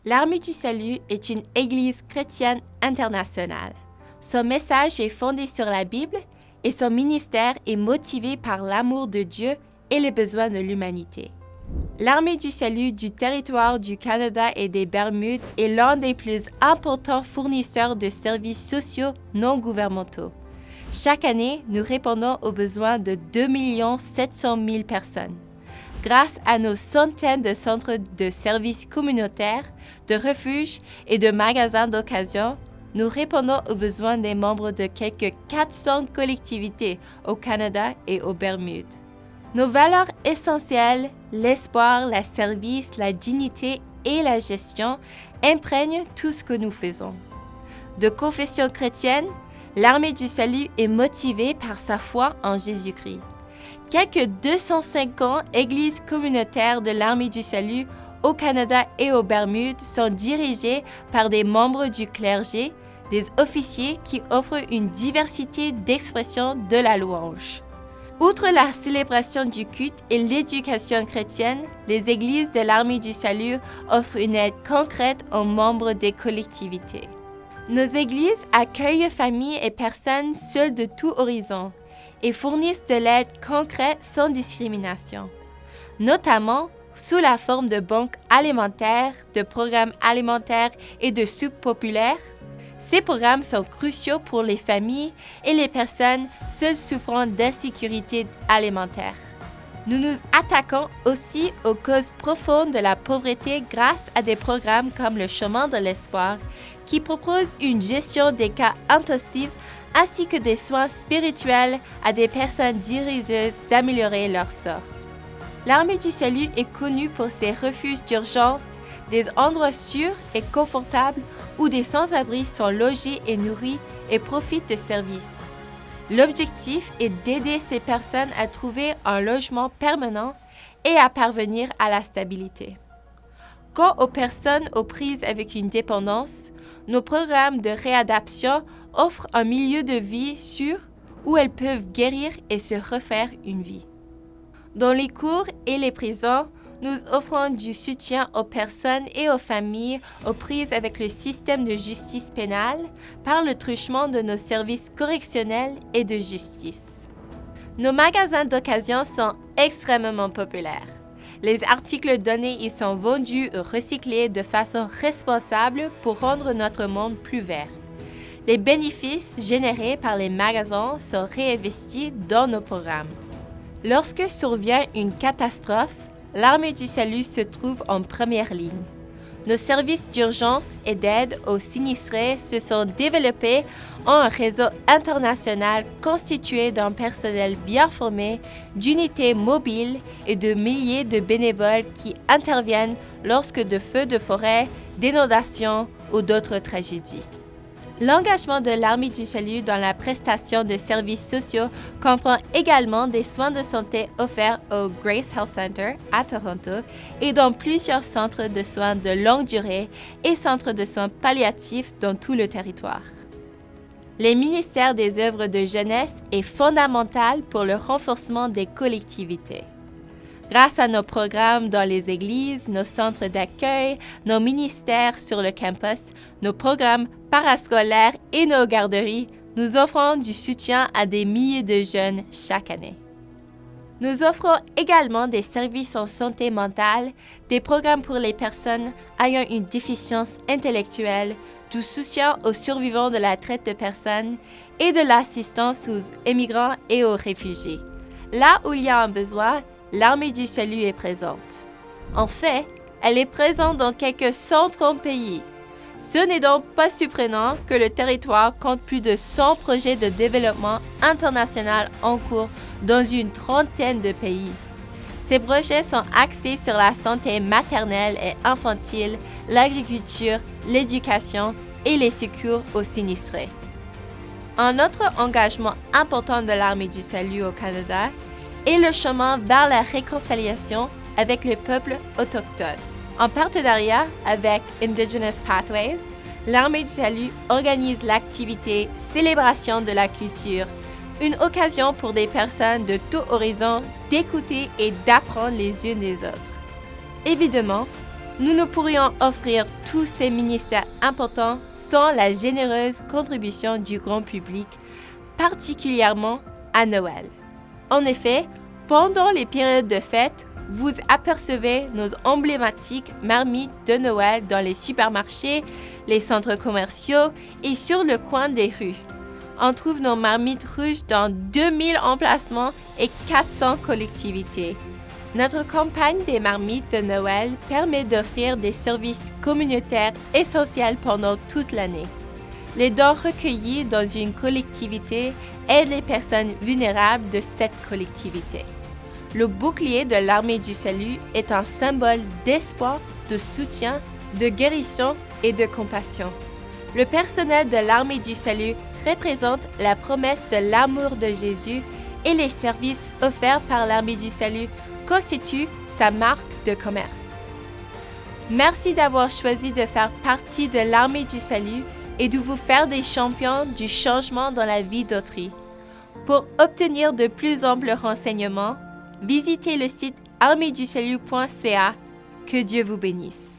L'Armée du Salut est une église chrétienne internationale. Son message est fondé sur la Bible et son ministère est motivé par l'amour de Dieu et les besoins de l'humanité. L'Armée du Salut du territoire du Canada et des Bermudes est l'un des plus importants fournisseurs de services sociaux non gouvernementaux. Chaque année, nous répondons aux besoins de 2 700 000 personnes. Grâce à nos centaines de centres de services communautaires, de refuges et de magasins d'occasion, nous répondons aux besoins des membres de quelques 400 collectivités au Canada et aux Bermudes. Nos valeurs essentielles, l'espoir, le service, la dignité et la gestion imprègnent tout ce que nous faisons. De confession chrétienne, l'Armée du Salut est motivée par sa foi en Jésus-Christ. Quelques 250 églises communautaires de l'Armée du Salut au Canada et aux Bermudes sont dirigées par des membres du clergé, des officiers qui offrent une diversité d'expressions de la louange. Outre la célébration du culte et l'éducation chrétienne, les églises de l'Armée du Salut offrent une aide concrète aux membres des collectivités. Nos églises accueillent familles et personnes seules de tout horizon et fournissent de l'aide concrète sans discrimination, notamment sous la forme de banques alimentaires, de programmes alimentaires et de soupes populaires. Ces programmes sont cruciaux pour les familles et les personnes seules souffrant d'insécurité alimentaire. Nous nous attaquons aussi aux causes profondes de la pauvreté grâce à des programmes comme le Chemin de l'Espoir, qui propose une gestion des cas intensifs ainsi que des soins spirituels à des personnes désireuses d'améliorer leur sort. L'Armée du Salut est connue pour ses refuges d'urgence, des endroits sûrs et confortables où des sans-abri sont logés et nourris et profitent de services. L'objectif est d'aider ces personnes à trouver un logement permanent et à parvenir à la stabilité. Quant aux personnes aux prises avec une dépendance, nos programmes de réadaptation offrent un milieu de vie sûr où elles peuvent guérir et se refaire une vie. Dans les cours et les prisons, nous offrons du soutien aux personnes et aux familles aux prises avec le système de justice pénale par le truchement de nos services correctionnels et de justice. Nos magasins d'occasion sont extrêmement populaires. Les articles donnés y sont vendus ou recyclés de façon responsable pour rendre notre monde plus vert. Les bénéfices générés par les magasins sont réinvestis dans nos programmes. Lorsque survient une catastrophe, l'Armée du Salut se trouve en première ligne. Nos services d'urgence et d'aide aux sinistrés se sont développés en un réseau international constitué d'un personnel bien formé, d'unités mobiles et de milliers de bénévoles qui interviennent lorsque de feux de forêt, d'inondations ou d'autres tragédies. L'engagement de l'Armée du Salut dans la prestation de services sociaux comprend également des soins de santé offerts au Grace Health Center à Toronto et dans plusieurs centres de soins de longue durée et centres de soins palliatifs dans tout le territoire. Le ministère des œuvres de jeunesse est fondamental pour le renforcement des collectivités. Grâce à nos programmes dans les églises, nos centres d'accueil, nos ministères sur le campus, nos programmes parascolaires et nos garderies, nous offrons du soutien à des milliers de jeunes chaque année. Nous offrons également des services en santé mentale, des programmes pour les personnes ayant une déficience intellectuelle, du soutien aux survivants de la traite de personnes et de l'assistance aux immigrants et aux réfugiés. Là où il y a un besoin, l'Armée du Salut est présente. En fait, elle est présente dans quelques 130 pays. Ce n'est donc pas surprenant que le territoire compte plus de 100 projets de développement international en cours dans une trentaine de pays. Ces projets sont axés sur la santé maternelle et infantile, l'agriculture, l'éducation et les secours aux sinistrés. Un autre engagement important de l'Armée du Salut au Canada est le chemin vers la réconciliation avec le peuple autochtone. En partenariat avec Indigenous Pathways, l'Armée du Salut organise l'activité Célébration de la culture, une occasion pour des personnes de tout horizon d'écouter et d'apprendre les unes des autres. Évidemment, Nous ne pourrions offrir tous ces ministères importants sans la généreuse contribution du grand public, particulièrement à Noël. En effet, pendant les périodes de fête, vous apercevez nos emblématiques marmites de Noël dans les supermarchés, les centres commerciaux et sur le coin des rues. On trouve nos marmites rouges dans 2000 emplacements et 400 collectivités. Notre campagne des marmites de Noël permet d'offrir des services communautaires essentiels pendant toute l'année. Les dons recueillis dans une collectivité aident les personnes vulnérables de cette collectivité. Le bouclier de l'Armée du Salut est un symbole d'espoir, de soutien, de guérison et de compassion. Le personnel de l'Armée du Salut représente la promesse de l'amour de Jésus et les services offerts par l'Armée du Salut constituent sa marque de commerce. Merci d'avoir choisi de faire partie de l'Armée du Salut et de vous faire des champions du changement dans la vie d'autrui. Pour obtenir de plus amples renseignements, visitez le site armeedusalut.ca. Que Dieu vous bénisse.